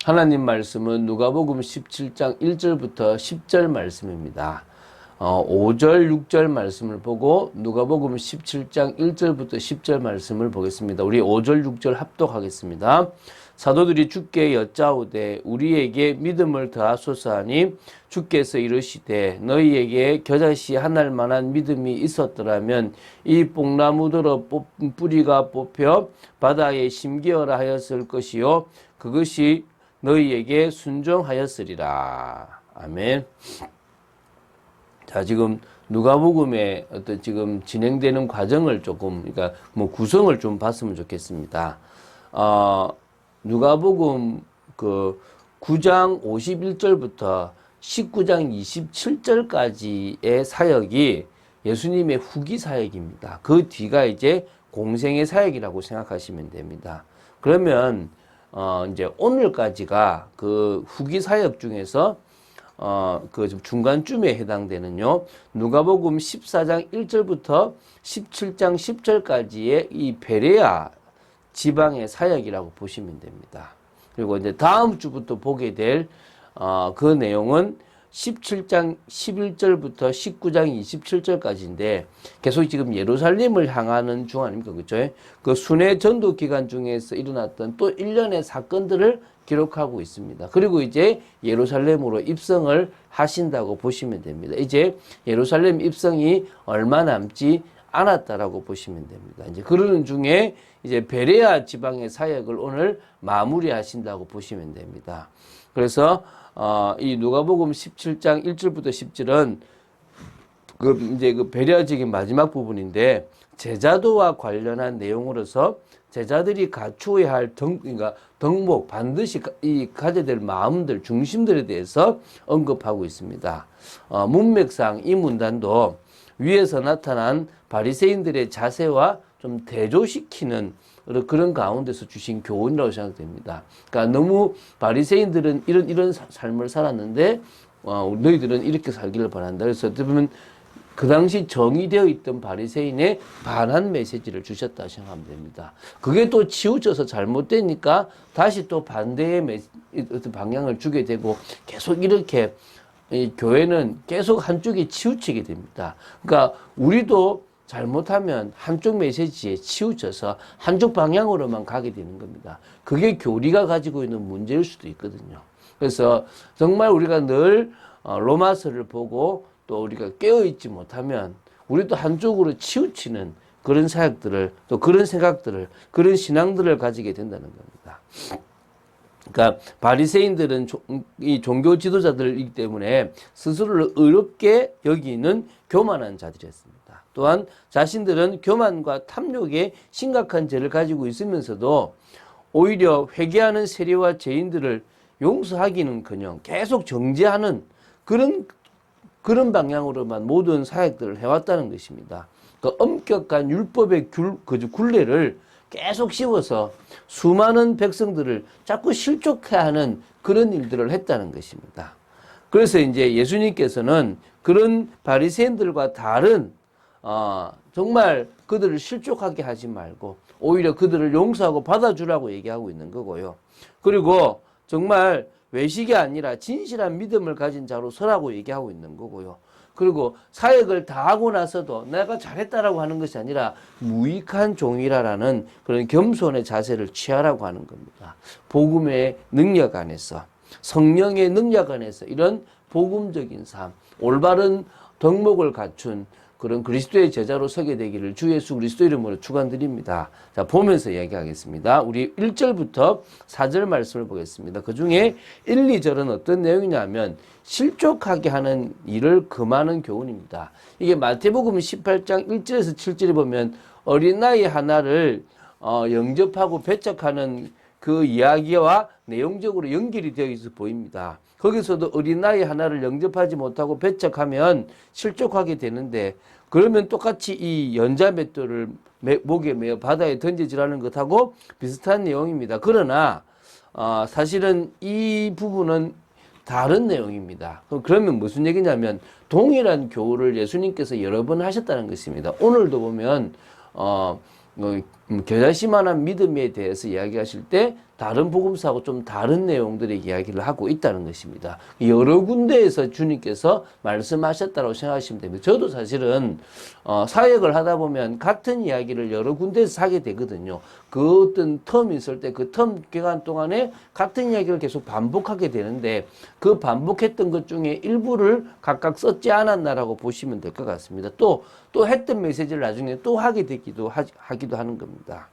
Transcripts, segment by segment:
하나님 말씀은 누가복음 17장 1절부터 10절 말씀입니다. 5절, 6절 말씀을 보고 누가복음 17장 1절부터 10절 말씀을 보겠습니다. 우리 5절, 6절 합독하겠습니다. 사도들이 주께 여짜오되 우리에게 믿음을 더하소서 하니 주께서 이르시되 너희에게 겨자씨 하나일 만한 믿음이 있었더라면 이 뽕나무들어 뿌리가 뽑혀 바다에 심기어라 하였을 것이요 그것이 너희에게 순종하였으리라. 아멘. 자, 지금 누가복음의 어떤 지금 진행되는 과정을 조금, 그러니까 뭐 구성을 좀 봤으면 좋겠습니다. 누가복음 그 9장 51절부터 19장 27절까지의 사역이 예수님의 후기 사역입니다. 그 뒤가 이제 공생의 사역이라고 생각하시면 됩니다. 그러면 이제 오늘까지가 그 후기 사역 중에서 그 중간쯤에 해당되는요. 누가복음 14장 1절부터 17장 10절까지의 이 베레아 지방의 사역이라고 보시면 됩니다. 그리고 이제 다음 주부터 보게 될 그 내용은 17장 11절부터 19장 27절까지인데 계속 지금 예루살렘을 향하는 중 아닙니까? 그렇죠? 그 순회 전도 기간 중에서 일어났던 또 일련의 사건들을 기록하고 있습니다. 그리고 이제 예루살렘으로 입성을 하신다고 보시면 됩니다. 이제 예루살렘 입성이 얼마 남지 않았다라고 보시면 됩니다. 이제 그러는 중에 이제 베레아 지방의 사역을 오늘 마무리하신다고 보시면 됩니다. 그래서 이 누가복음 17장 1절부터 10절은 이제 그 베레아 지역의 마지막 부분인데 제자도와 관련한 내용으로서 제자들이 갖추어야 할 그러니까 덕목 반드시 가져야 될 마음들 중심들에 대해서 언급하고 있습니다. 문맥상 이 문단도 위에서 나타난 바리새인들의 자세와 좀 대조시키는 그런 가운데서 주신 교훈이라고 생각됩니다. 그러니까 너무 바리새인들은 이런 삶을 살았는데 너희들은 이렇게 살기를 바란다. 그래서 어떻게 보면 그 당시 정의되어 있던 바리새인에 반한 메시지를 주셨다 생각하면 됩니다. 그게 또 치우쳐서 잘못되니까 다시 또 반대의 어떤 방향을 주게 되고 계속 이렇게 이 교회는 계속 한쪽에 치우치게 됩니다. 그러니까 우리도 잘못하면 한쪽 메시지에 치우쳐서 한쪽 방향으로만 가게 되는 겁니다. 그게 교리가 가지고 있는 문제일 수도 있거든요. 그래서 정말 우리가 늘 로마서를 보고 또 우리가 깨어있지 못하면 우리도 한쪽으로 치우치는 그런 사역들을 또 그런 생각들을 그런 신앙들을 가지게 된다는 겁니다. 그러니까 바리새인들은 이 종교 지도자들이기 때문에 스스로를 의롭게 여기는 교만한 자들이었습니다. 또한 자신들은 교만과 탐욕에 심각한 죄를 가지고 있으면서도 오히려 회개하는 세리와 죄인들을 용서하기는커녕 계속 정죄하는 그런 방향으로만 모든 사역들을 해왔다는 것입니다. 그 엄격한 율법의 굴레를 계속 씌워서 수많은 백성들을 자꾸 실족해야 하는 그런 일들을 했다는 것입니다. 그래서 이제 예수님께서는 그런 바리새인들과 다른 정말 그들을 실족하게 하지 말고 오히려 그들을 용서하고 받아주라고 얘기하고 있는 거고요. 그리고 정말 외식이 아니라 진실한 믿음을 가진 자로 서라고 얘기하고 있는 거고요. 그리고 사역을 다 하고 나서도 내가 잘했다라고 하는 것이 아니라 무익한 종이라라는 그런 겸손의 자세를 취하라고 하는 겁니다. 복음의 능력 안에서 성령의 능력 안에서 이런 복음적인 삶, 올바른 덕목을 갖춘 그런 그리스도의 제자로 서게 되기를 주 예수 그리스도 이름으로 축원드립니다. 자, 보면서 이야기하겠습니다. 우리 1절부터 4절 말씀을 보겠습니다. 그 중에 1, 2절은 어떤 내용이냐면 실족하게 하는 일을 금하는 교훈입니다. 이게 마태복음 18장 1절에서 7절에 보면 어린아이 하나를 영접하고 배척하는 그 이야기와 내용적으로 연결이 되어 있어 보입니다. 거기서도 어린아이 하나를 영접하지 못하고 배척하면 실족하게 되는데 그러면 똑같이 이 연자맷돌을 목에 매어 바다에 던지지라는 것하고 비슷한 내용입니다. 그러나 사실은 이 부분은 다른 내용입니다. 그러면 무슨 얘기냐면 동일한 교훈을 예수님께서 여러 번 하셨다는 것입니다. 오늘도 보면 겨자씨만한 믿음에 대해서 이야기하실 때 다른 복음서하고 좀 다른 내용들의 이야기를 하고 있다는 것입니다. 여러 군데에서 주님께서 말씀하셨다고 생각하시면 됩니다. 저도 사실은 사역을 하다 보면 같은 이야기를 여러 군데에서 하게 되거든요. 그 어떤 텀이 있을 때 그 텀 기간 동안에 같은 이야기를 계속 반복하게 되는데 그 반복했던 것 중에 일부를 각각 썼지 않았나라고 보시면 될 것 같습니다. 또 했던 메시지를 나중에 또 하게 되기도 하기도 하는 겁니다.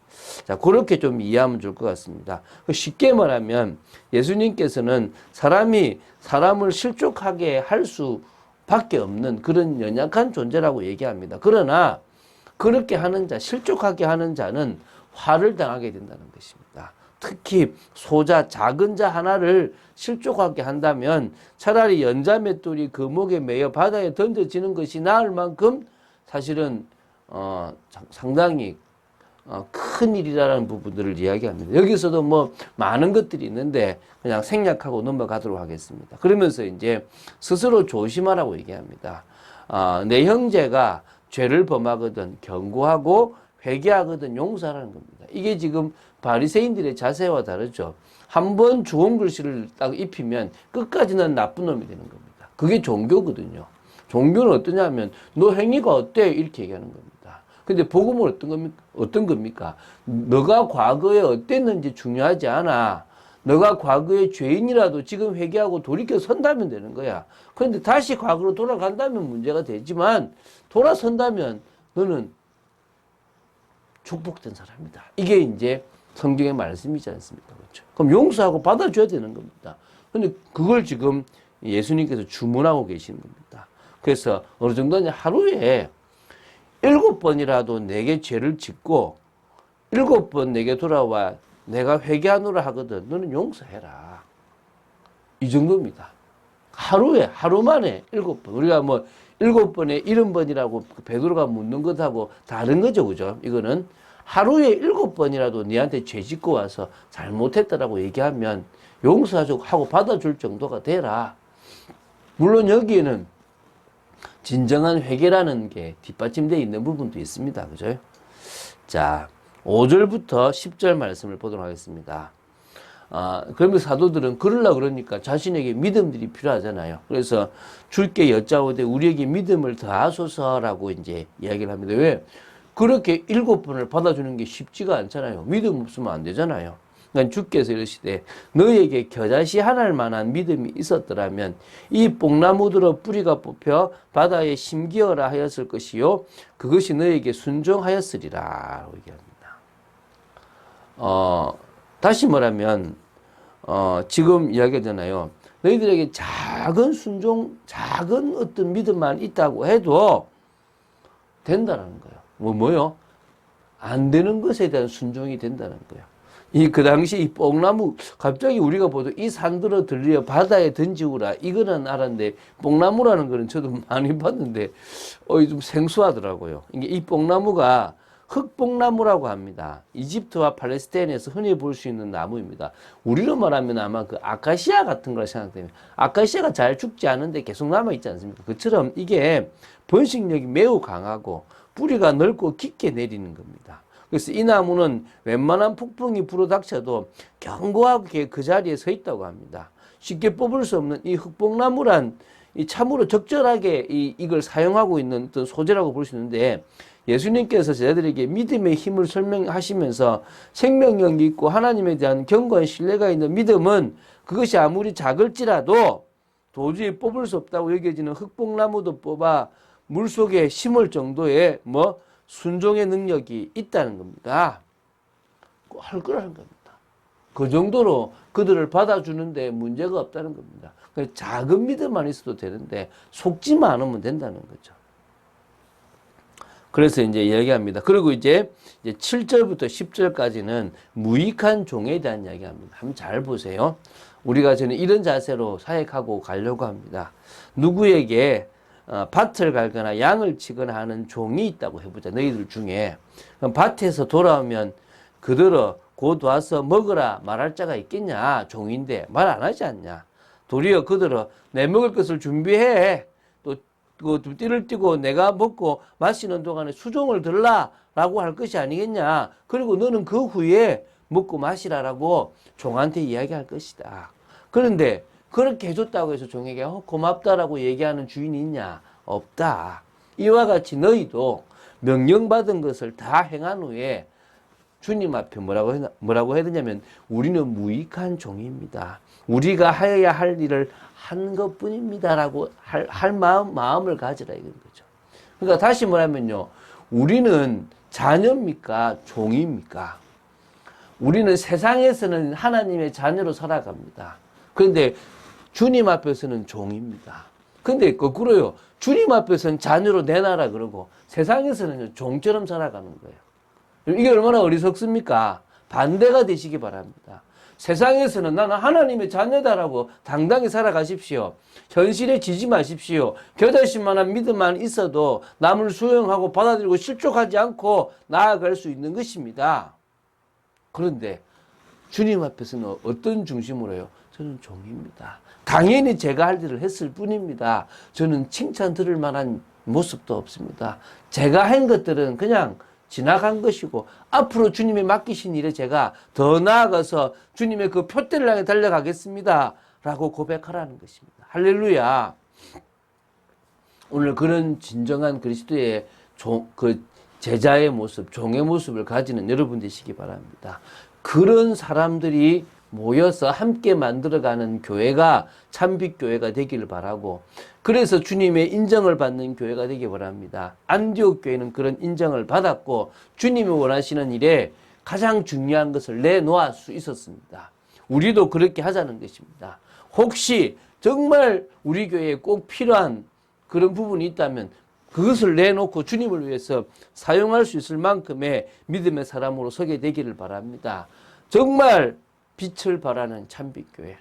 자, 그렇게 좀 이해하면 좋을 것 같습니다. 쉽게 말하면 예수님께서는 사람이 사람을 실족하게 할 수밖에 없는 그런 연약한 존재라고 얘기합니다. 그러나 그렇게 하는 자, 실족하게 하는 자는 화를 당하게 된다는 것입니다. 특히 소자, 작은 자 하나를 실족하게 한다면 차라리 연자 맷돌이 그 목에 매여 바다에 던져지는 것이 나을 만큼 사실은 상당히 큰 일이라는 부분들을 이야기합니다. 여기서도 뭐 많은 것들이 있는데 그냥 생략하고 넘어가도록 하겠습니다. 그러면서 이제 스스로 조심하라고 얘기합니다. 내 형제가 죄를 범하거든 경고하고 회개하거든 용서하라는 겁니다. 이게 지금 바리새인들의 자세와 다르죠. 한번 좋은 글씨를 딱 입히면 끝까지는 나쁜 놈이 되는 겁니다. 그게 종교거든요. 종교는 어떠냐면 너 행위가 어때? 이렇게 얘기하는 겁니다. 근데 복음은 어떤 겁니까? 너가 과거에 어땠는지 중요하지 않아. 너가 과거에 죄인이라도 지금 회개하고 돌이켜 선다면 되는 거야. 그런데 다시 과거로 돌아간다면 문제가 되지만 돌아선다면 너는 축복된 사람이다. 이게 이제 성경의 말씀이지 않습니까? 그렇죠? 그럼 용서하고 받아줘야 되는 겁니다. 근데 그걸 지금 예수님께서 주문하고 계시는 겁니다. 그래서 어느 정도냐 하루에 7번이라도 내게 죄를 짓고 7번 내게 돌아와 내가 회개하노라 하거든 너는 용서해라. 이 정도입니다. 하루 만에 7번. 우리가 뭐 7번에 70번이라고 베드로가 묻는 것하고 다른 거죠. 그죠? 이거는 하루에 7번이라도 니한테 죄 짓고 와서 잘못했다라고 얘기하면 용서하고 받아줄 정도가 되라. 물론 여기에는 진정한 회개라는 게 뒷받침되어 있는 부분도 있습니다. 그죠? 자, 5절부터 10절 말씀을 보도록 하겠습니다. 그러면서 사도들은 그러니까 자신에게 믿음들이 필요하잖아요. 그래서 주께 여짜오되 우리에게 믿음을 더하소서라고 이제 이야기를 합니다. 왜? 그렇게 7번을 받아주는 게 쉽지가 않잖아요. 믿음 없으면 안 되잖아요. 그러니까 주께서 이러시되 너에게 겨자씨 하나일 만한 믿음이 있었더라면 이 뽕나무들어 뿌리가 뽑혀 바다에 심기어라 하였을 것이요 그것이 너에게 순종하였으리라 얘기합니다. 다시 말하면 지금 이야기하잖아요. 너희들에게 작은 순종, 작은 어떤 믿음만 있다고 해도 된다는 거예요. 뭐요? 안 되는 것에 대한 순종이 된다는 거예요. 그 당시 이 뽕나무, 갑자기 우리가 보도 이 산들어 들려 바다에 던지우라. 이거는 알았는데, 뽕나무라는 거는 저도 많이 봤는데, 좀 생소하더라고요. 이 뽕나무가 흑뽕나무라고 합니다. 이집트와 팔레스타인에서 흔히 볼 수 있는 나무입니다. 우리로 말하면 아마 그 아카시아 같은 걸 생각되면, 아카시아가 잘 죽지 않은데 계속 남아있지 않습니까? 그처럼 이게 번식력이 매우 강하고, 뿌리가 넓고 깊게 내리는 겁니다. 그래서 이 나무는 웬만한 폭풍이 불어닥쳐도 견고하게 그 자리에 서 있다고 합니다. 쉽게 뽑을 수 없는 이 흑뽕나무란 이 참으로 적절하게 이걸 사용하고 있는 어떤 소재라고 볼 수 있는데 예수님께서 제자들에게 믿음의 힘을 설명하시면서 생명력이 있고 하나님에 대한 견고한 신뢰가 있는 믿음은 그것이 아무리 작을지라도 도저히 뽑을 수 없다고 여겨지는 흑뽕나무도 뽑아 물속에 심을 정도의 순종의 능력이 있다는 겁니다. 할 거라는 겁니다. 그 정도로 그들을 받아주는데 문제가 없다는 겁니다. 작은 믿음만 있어도 되는데 속지만 않으면 된다는 거죠. 그래서 이제 이야기합니다. 그리고 이제 7절부터 10절까지는 무익한 종에 대한 이야기합니다. 한번 잘 보세요. 우리가 저는 이런 자세로 사역하고 가려고 합니다. 누구에게 밭을 갈거나 양을 치거나 하는 종이 있다고 해보자. 너희들 중에. 그럼 밭에서 돌아오면 그들어 곧 와서 먹으라 말할 자가 있겠냐. 종인데 말 안 하지 않냐. 도리어 그들어 내 먹을 것을 준비해. 또 띠를 띠고 내가 먹고 마시는 동안에 수종을 들라 라고 할 것이 아니겠냐. 그리고 너는 그 후에 먹고 마시라라고 종한테 이야기할 것이다. 그런데 그렇게 해줬다고 해서 종에게 고맙다라고 얘기하는 주인이 있냐? 없다. 이와 같이 너희도 명령받은 것을 다 행한 후에 주님 앞에 뭐라고 해야 되냐면 우리는 무익한 종입니다. 우리가 하여야 할 일을 한 것뿐입니다라고 할 마음을 가지라 이런 거죠. 그러니까 다시 말하면요. 우리는 자녀입니까? 종입니까? 우리는 세상에서는 하나님의 자녀로 살아갑니다. 그런데 주님 앞에서는 종입니다. 근데 거꾸로요. 주님 앞에서는 자녀로 내놔라 그러고 세상에서는 종처럼 살아가는 거예요. 이게 얼마나 어리석습니까? 반대가 되시기 바랍니다. 세상에서는 나는 하나님의 자녀다라고 당당히 살아가십시오. 현실에 지지 마십시오. 겨자씨만한 믿음만 있어도 남을 수용하고 받아들이고 실족하지 않고 나아갈 수 있는 것입니다. 그런데 주님 앞에서는 어떤 중심으로 해요? 저는 종입니다. 당연히 제가 할 일을 했을 뿐입니다. 저는 칭찬 들을 만한 모습도 없습니다. 제가 한 것들은 그냥 지나간 것이고 앞으로 주님이 맡기신 일에 제가 더 나아가서 주님의 그 표대를 향해 달려가겠습니다. 라고 고백하라는 것입니다. 할렐루야. 오늘 그런 진정한 그리스도의 그 제자의 모습, 종의 모습을 가지는 여러분 되시기 바랍니다. 그런 사람들이 모여서 함께 만들어가는 교회가 참빛교회가 되기를 바라고, 그래서 주님의 인정을 받는 교회가 되기 바랍니다. 안디옥 교회는 그런 인정을 받았고 주님이 원하시는 일에 가장 중요한 것을 내놓을 수 있었습니다. 우리도 그렇게 하자는 것입니다. 혹시 정말 우리 교회에 꼭 필요한 그런 부분이 있다면 그것을 내놓고 주님을 위해서 사용할 수 있을 만큼의 믿음의 사람으로 서게 되기를 바랍니다. 정말 빛을 발하는 참빛교회.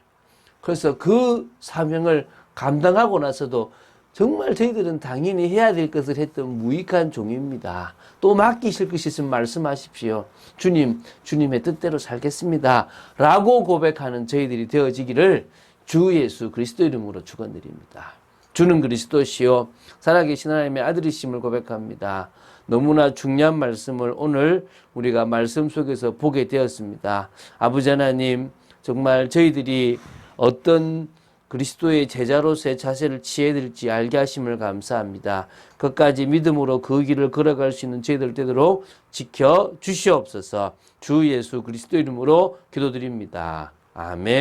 그래서 그 사명을 감당하고 나서도 정말 저희들은 당연히 해야 될 것을 했던 무익한 종입니다. 또 맡기실 것이 있으면 말씀하십시오. 주님, 주님의 뜻대로 살겠습니다. 라고 고백하는 저희들이 되어지기를 주 예수 그리스도 이름으로 축원드립니다. 주는 그리스도시요 살아계신 하나님의 아들이심을 고백합니다. 너무나 중요한 말씀을 오늘 우리가 말씀 속에서 보게 되었습니다. 아버지 하나님, 정말 저희들이 어떤 그리스도의 제자로서의 자세를 취해야 될지 알게 하심을 감사합니다. 끝까지 믿음으로 그 길을 걸어갈 수 있는 저희들 되도록 지켜 주시옵소서. 주 예수 그리스도 이름으로 기도드립니다. 아멘.